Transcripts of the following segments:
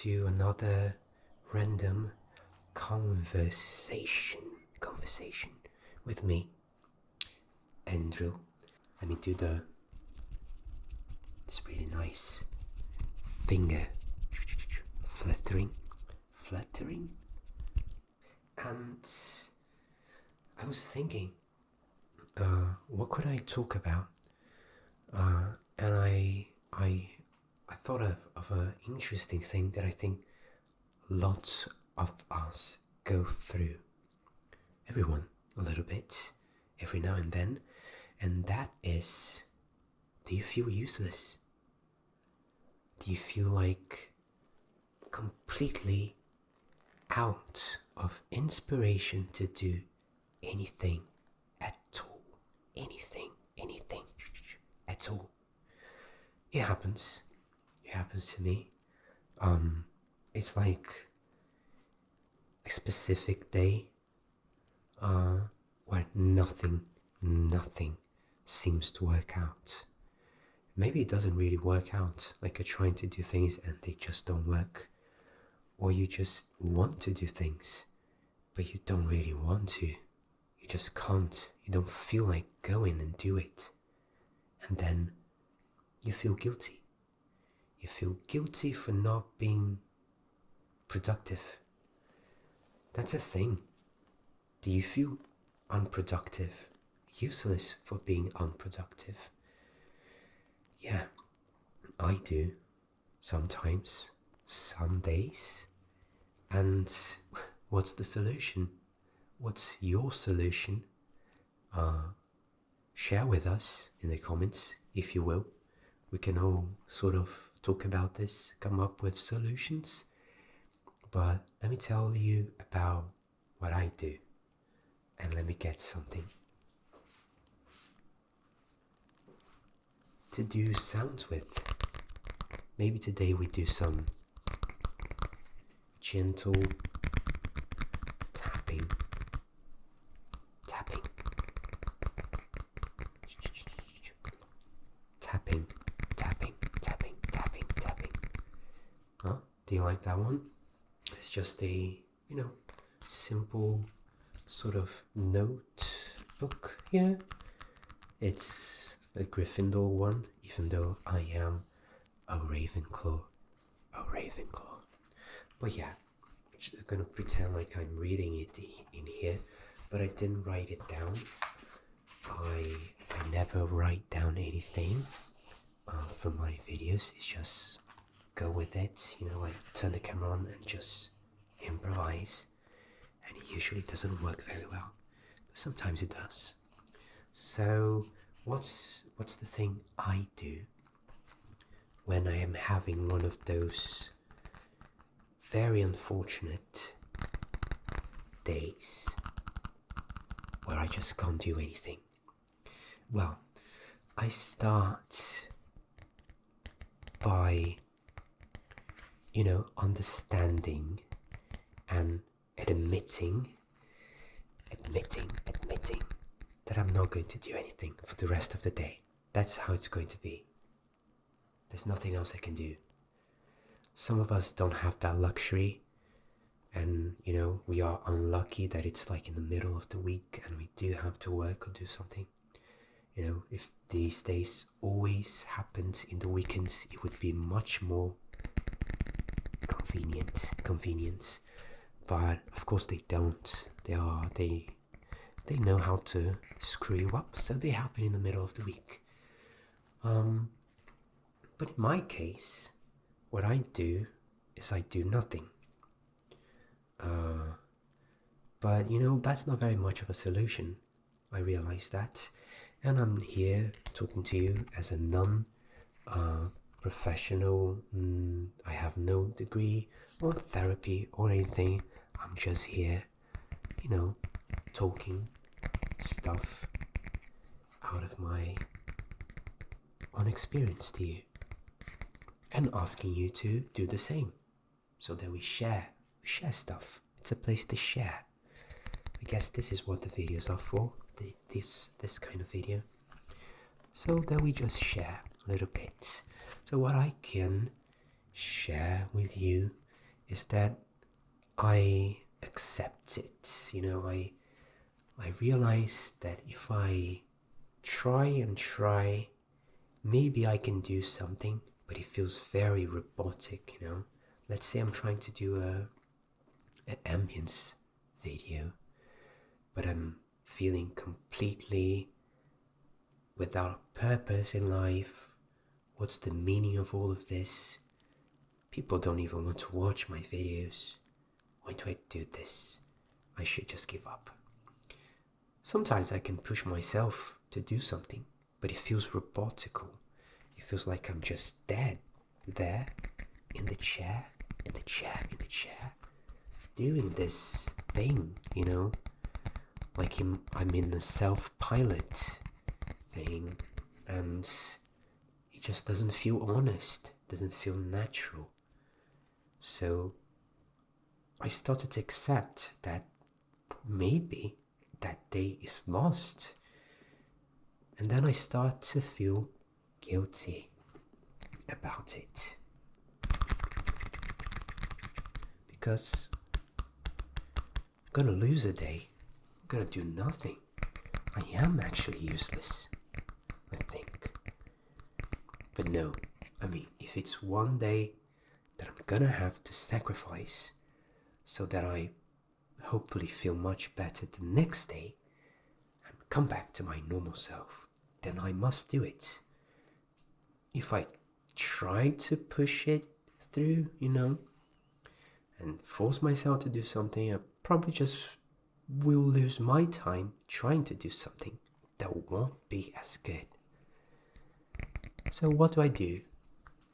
to another random conversation with me, Andrew. Let me do this really nice finger fluttering, and I was thinking, what could I talk about? And I thought of an interesting thing that I think lots of us go through. Everyone, a little bit, every now and then. And that is, do you feel useless? Do you feel like completely out of inspiration to do anything at all? Anything at all? It happens to me. It's like a specific day where nothing seems to work out. Maybe it doesn't really work out, like you're trying to do things and they just don't work. Or you just want to do things, but you don't really want to. You just can't. You don't feel like going and do it. And then you feel guilty. You feel guilty for not being productive. That's a thing. Do you feel unproductive? Useless for being unproductive? Yeah, I do. Sometimes, some days. And what's the solution? What's your solution? Share with us in the comments, if you will. We can all sort of talk about this, come up with solutions. But let me tell you about what I do. And let me get something to do sounds with. Maybe today we do some gentle tapping. Huh? Do you like that one? It's just a, simple sort of notebook here. It's a Gryffindor one, even though I am a Ravenclaw. But yeah, I'm just gonna pretend like I'm reading it in here, but I didn't write it down. I never write down anything for my videos. It's just go with it, I turn the camera on and just improvise, and it usually doesn't work very well, but sometimes it does. So what's the thing I do when I am having one of those very unfortunate days where I just can't do anything? Well, I start by understanding and admitting that I'm not going to do anything for the rest of the day. That's how it's going to be. There's nothing else I can do. Some of us don't have that luxury, and we are unlucky that it's like in the middle of the week and we do have to work or do something. If these days always happened in the weekends, it would be much more convenient. But of course they don't. They know how to screw you up, so they happen in the middle of the week. But in my case, what I do is I do nothing. But that's not very much of a solution. I realize that. And I'm here talking to you as a non-professional. I have no degree or therapy or anything. I'm just here, talking stuff out of my own experience to you. And asking you to do the same. So that we share stuff. It's a place to share. I guess this is what the videos are for. This kind of video, so that we just share a little bit. So what I can share with you is that I accept it. I realize that if I try and try, maybe I can do something, but it feels very robotic. Let's say I'm trying to do an ambience video, but I'm feeling completely without purpose in life. What's the meaning of all of this? People don't even want to watch my videos. Why do I do this? I should just give up. Sometimes I can push myself to do something, but it feels robotical. It feels like I'm just dead there in the chair, doing this thing, like I'm in a self-pilot thing, and it just doesn't feel honest, doesn't feel natural. So I started to accept that maybe that day is lost. And then I start to feel guilty about it. Because I'm gonna lose a day. I'm gonna do nothing. I am actually useless, I think. But no, if it's one day that I'm gonna have to sacrifice so that I hopefully feel much better the next day and come back to my normal self, then I must do it. If I try to push it through, and force myself to do something, I probably just will lose my time trying to do something that won't be as good. So what do?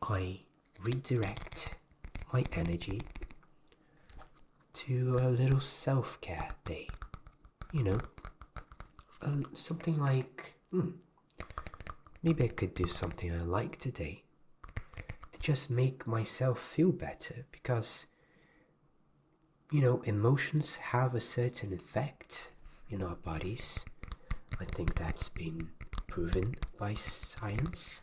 I redirect my energy to a little self-care day. Something like, maybe I could do something I like today to just make myself feel better, because, emotions have a certain effect in our bodies. I think that's been proven by science.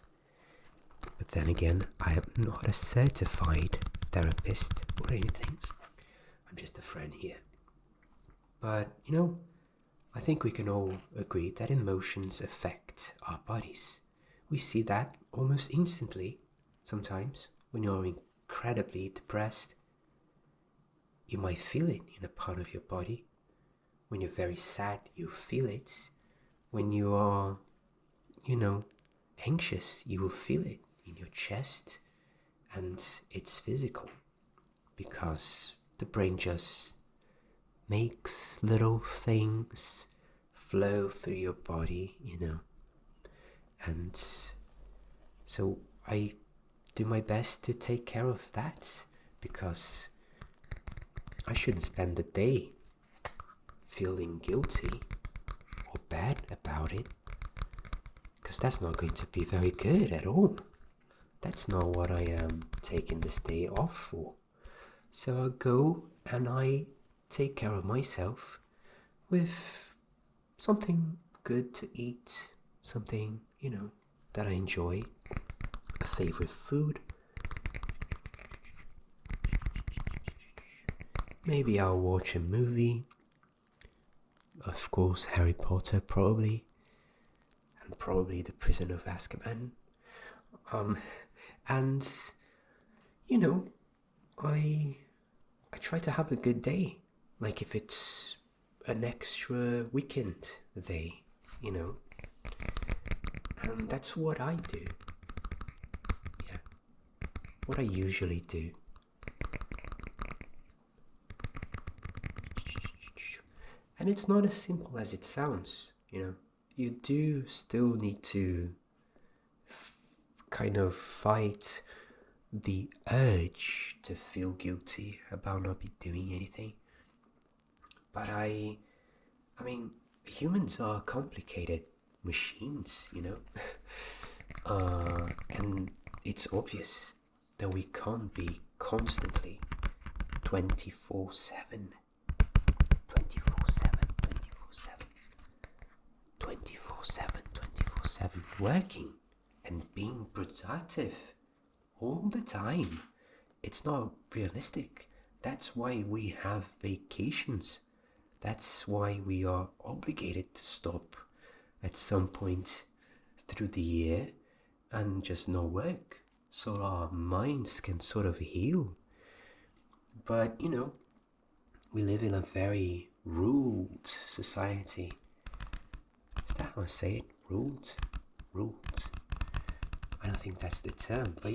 But then again, I am not a certified therapist or anything. I'm just a friend here. But, I think we can all agree that emotions affect our bodies. We see that almost instantly sometimes when you're incredibly depressed. You might feel it in a part of your body. When you're very sad, you feel it. When you are, anxious, you will feel it in your chest. And it's physical, because the brain just makes little things flow through your body, And so I do my best to take care of that, because I shouldn't spend the day feeling guilty or bad about it, because that's not going to be very good at all. That's not what I am taking this day off for. So I go and I take care of myself with something good to eat, something, that I enjoy, a favorite food. Maybe I'll watch a movie. Of course, Harry Potter, probably. And probably The Prisoner of Azkaban. And, I try to have a good day. Like if it's an extra weekend day, And that's what I do. Yeah. What I usually do. And it's not as simple as it sounds, You do still need to kind of fight the urge to feel guilty about not be doing anything. But humans are complicated machines, and it's obvious that we can't be constantly 24/7 working and being productive all the time. It's not realistic. That's why we have vacations. That's why we are obligated to stop at some point through the year and just no work so our minds can sort of heal. But we live in a very ruled society. Is that how I say it? Ruled? Ruled. I don't think that's the term, but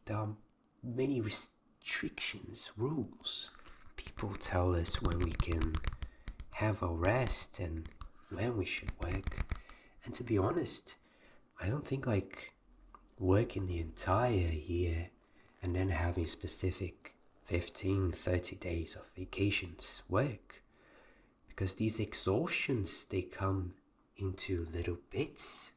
there are many restrictions, rules. People tell us when we can have our rest and when we should work. And to be honest, I don't think working the entire year and then having specific 15, 30 days of vacations work. Because these exhaustions, they come into little bits.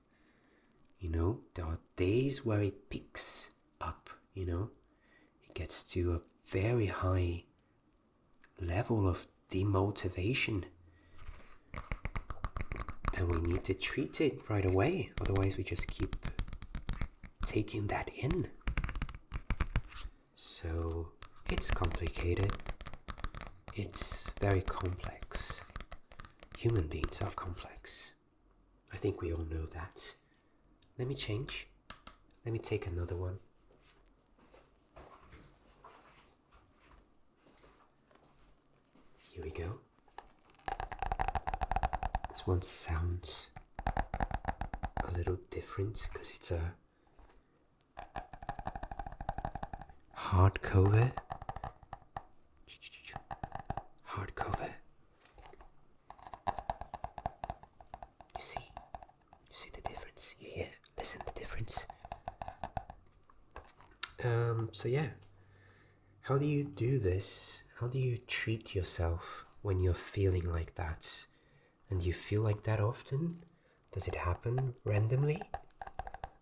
There are days where it picks up, It gets to a very high level of demotivation. And we need to treat it right away. Otherwise, we just keep taking that in. So, it's complicated. It's very complex. Human beings are complex. I think we all know that. Let me change. Let me take another one. Here we go. This one sounds a little different because it's a hardcover. Hardcover. You see the difference. You hear, listen the difference. So yeah, how do you do this? How do you treat yourself when you're feeling like that? And do you feel like that often? Does it happen randomly?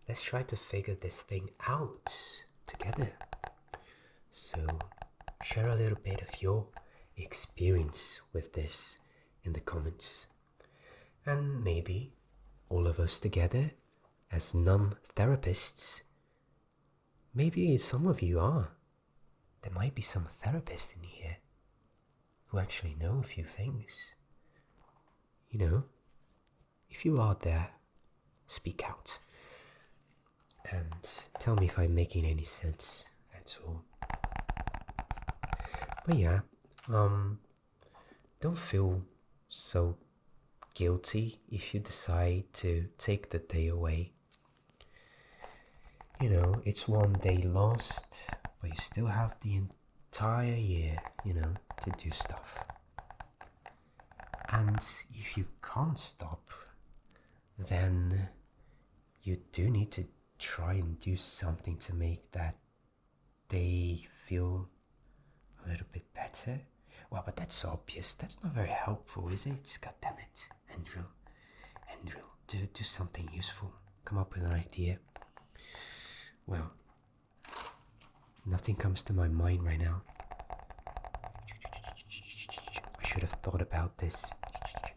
Let's try to figure this thing out together. So, share a little bit of your experience with this in the comments. And maybe all of us together, as non-therapists, maybe some of you are. There might be some therapists in here who actually know a few things. If you are there, speak out and tell me if I'm making any sense at all. But yeah, don't feel so guilty if you decide to take the day away. It's one day lost, but you still have the entire year, to do stuff. And if you can't stop, then you do need to try and do something to make that day feel a little bit better. Well, but that's obvious. That's not very helpful, is it? God damn it. Andrew, do something useful. Come up with an idea. Well, nothing comes to my mind right now. I should have thought about this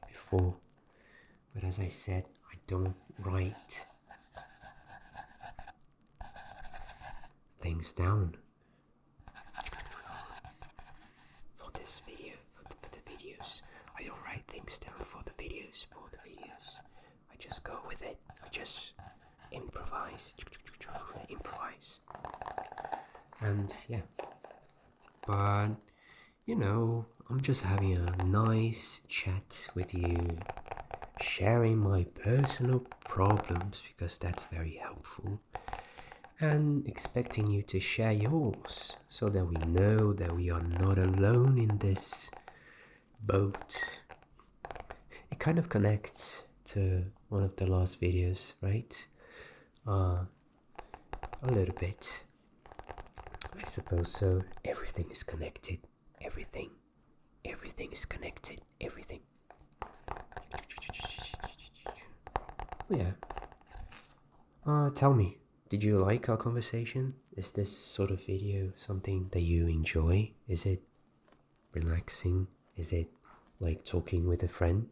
before. But as I said, I don't write things down for this video, for the videos. I don't write things down for the videos. I just go with it. I just improvise. And yeah, but I'm just having a nice chat with you, sharing my personal problems because that's very helpful, and expecting you to share yours so that we know that we are not alone in this boat. It kind of connects to one of the last videos, right? A little bit, I suppose so. Everything is connected. Everything is connected. Everything. Yeah. Tell me, did you like our conversation? Is this sort of video something that you enjoy? Is it relaxing? Is it like talking with a friend?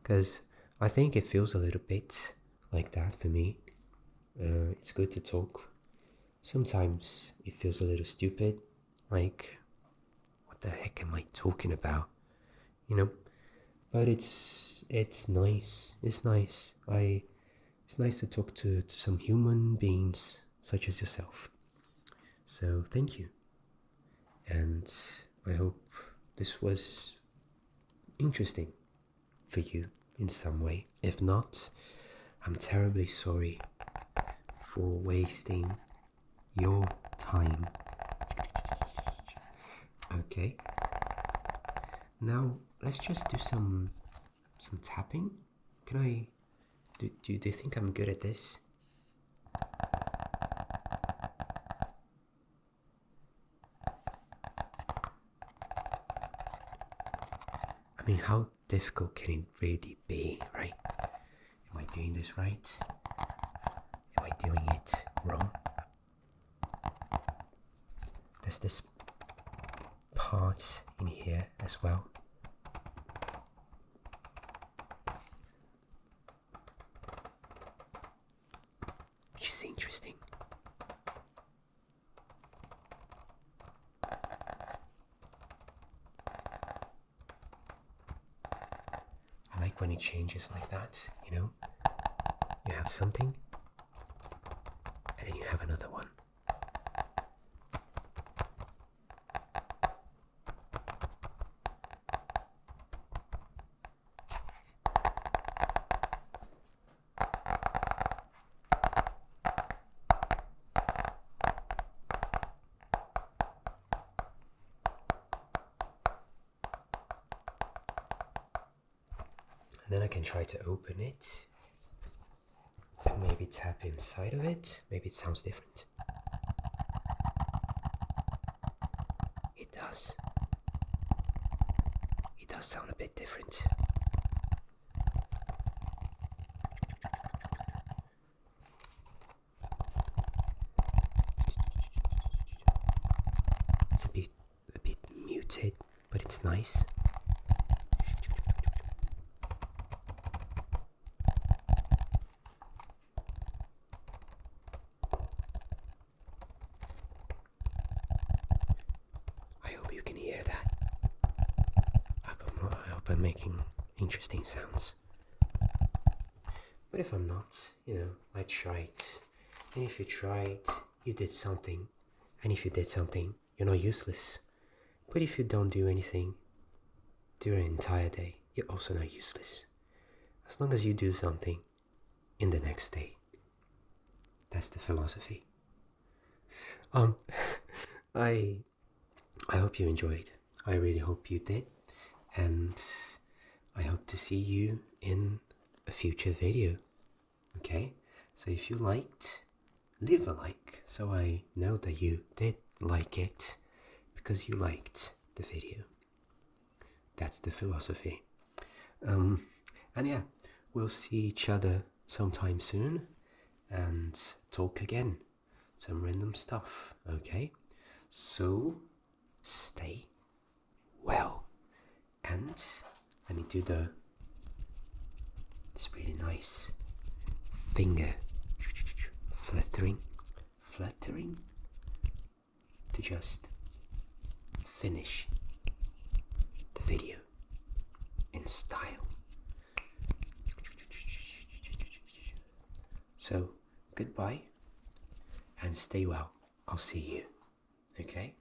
Because I think it feels a little bit like that for me. It's good to talk. Sometimes it feels a little stupid, like, what what the heck am I talking about? But it's nice. It's nice. It's nice to talk to some human beings such as yourself. So thank you. And I hope this was interesting for you in some way. If not, I'm terribly sorry for wasting your time. Okay. Now let's just do some tapping. Can I do you think I'm good at this? I mean, how difficult can it really be, right? Am I doing this right? Am I doing it wrong? There's this part in here as well. Which is interesting. I like when it changes like that, You have something, and then you have another one. And then I can try to open it and maybe tap inside of it. Maybe it sounds different. It does. It does sound a bit different. It's a bit muted, but it's nice. I'm making interesting sounds. But if I'm not, I tried. And if you tried, you did something. And if you did something, you're not useless. But if you don't do anything during an entire day, you're also not useless. As long as you do something in the next day. That's the philosophy. I hope you enjoyed. I really hope you did. And I hope to see you in a future video. Okay? So if you liked, leave a like so I know that you did like it because you liked the video. That's the philosophy. And yeah, we'll see each other sometime soon and talk again. Some random stuff, okay? So stay well. And let me do this really nice finger fluttering to just finish the video in style. So goodbye and stay well. I'll see you. Okay?